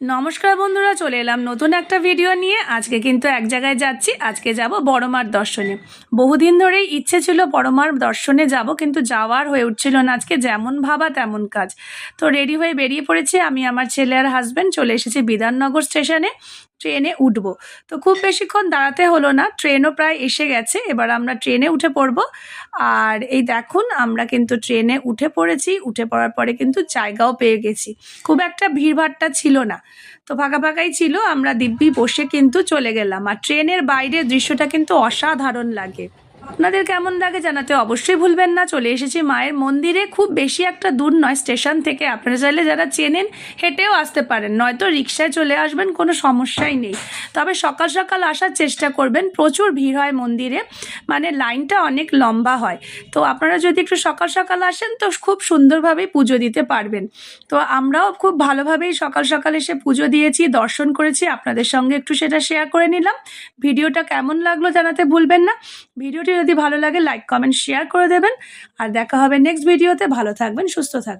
নমস্কার বন্ধুরা, চলে এলাম নতুন একটা ভিডিও নিয়ে। আজকে কিন্তু এক জায়গায় যাচ্ছি। আজকে যাব বড়মার দর্শনে। বহুদিন ধরেই ইচ্ছে ছিল বড়মার দর্শনে যাব, কিন্তু যাওয়ার হয়ে উঠছিল না। আজকে যেমন ভাবা তেমন কাজ। তো রেডি হয়ে বেরিয়ে পড়েছি আমি, আমার ছেলে আর হাজব্যান্ড। চলে এসেছি বিধাননগর স্টেশনে, ট্রেনে উঠবো। তো খুব বেশিক্ষণ দাঁড়াতে হলো না, ট্রেনও প্রায় এসে গেছে। এবার আমরা ট্রেনে উঠে পড়বো। আর এই দেখুন, আমরা কিন্তু ট্রেনে উঠে পড়েছি। উঠে পড়ার পরে কিন্তু জায়গাও পেয়ে গেছি। খুব একটা ভিড়ভাট্টা ছিল না, তো ফাঁকা ফাঁকাই ছিল। আমরা দিব্যি বসে কিন্তু চলে গেলাম। আর ট্রেনের বাইরের দৃশ্যটা কিন্তু অসাধারণ লাগে। আপনাদের কেমন লাগে জানাতে অবশ্যই ভুলবেন না। চলে এসেছি মায়ের মন্দিরে। খুব বেশি একটা দূর নয় স্টেশন থেকে। আপনারা চাইলে যারা চেনেন হেঁটেও আসতে পারেন, নয়তো রিক্সায় চলে আসবেন, কোনো সমস্যাই নেই। তবে সকাল সকাল আসার চেষ্টা করবেন, প্রচুর ভিড় হয় মন্দিরে, মানে লাইনটা অনেক লম্বা হয়। তো আপনারা যদি একটু সকাল সকাল আসেন তো খুব সুন্দরভাবেই পুজো দিতে পারবেন। তো আমরাও খুব ভালোভাবেই সকাল সকাল এসে পুজো দিয়েছি, দর্শন করেছি। আপনাদের সঙ্গে একটু সেটা শেয়ার করে নিলাম। ভিডিওটা কেমন লাগলো জানাতে ভুলবেন না। ভিডিওটি যদি ভালো লাগে লাইক কমেন্ট শেয়ার করে দেবেন। আর দেখা হবে নেক্সট ভিডিওতে। ভালো থাকবেন, সুস্থ থাকবেন।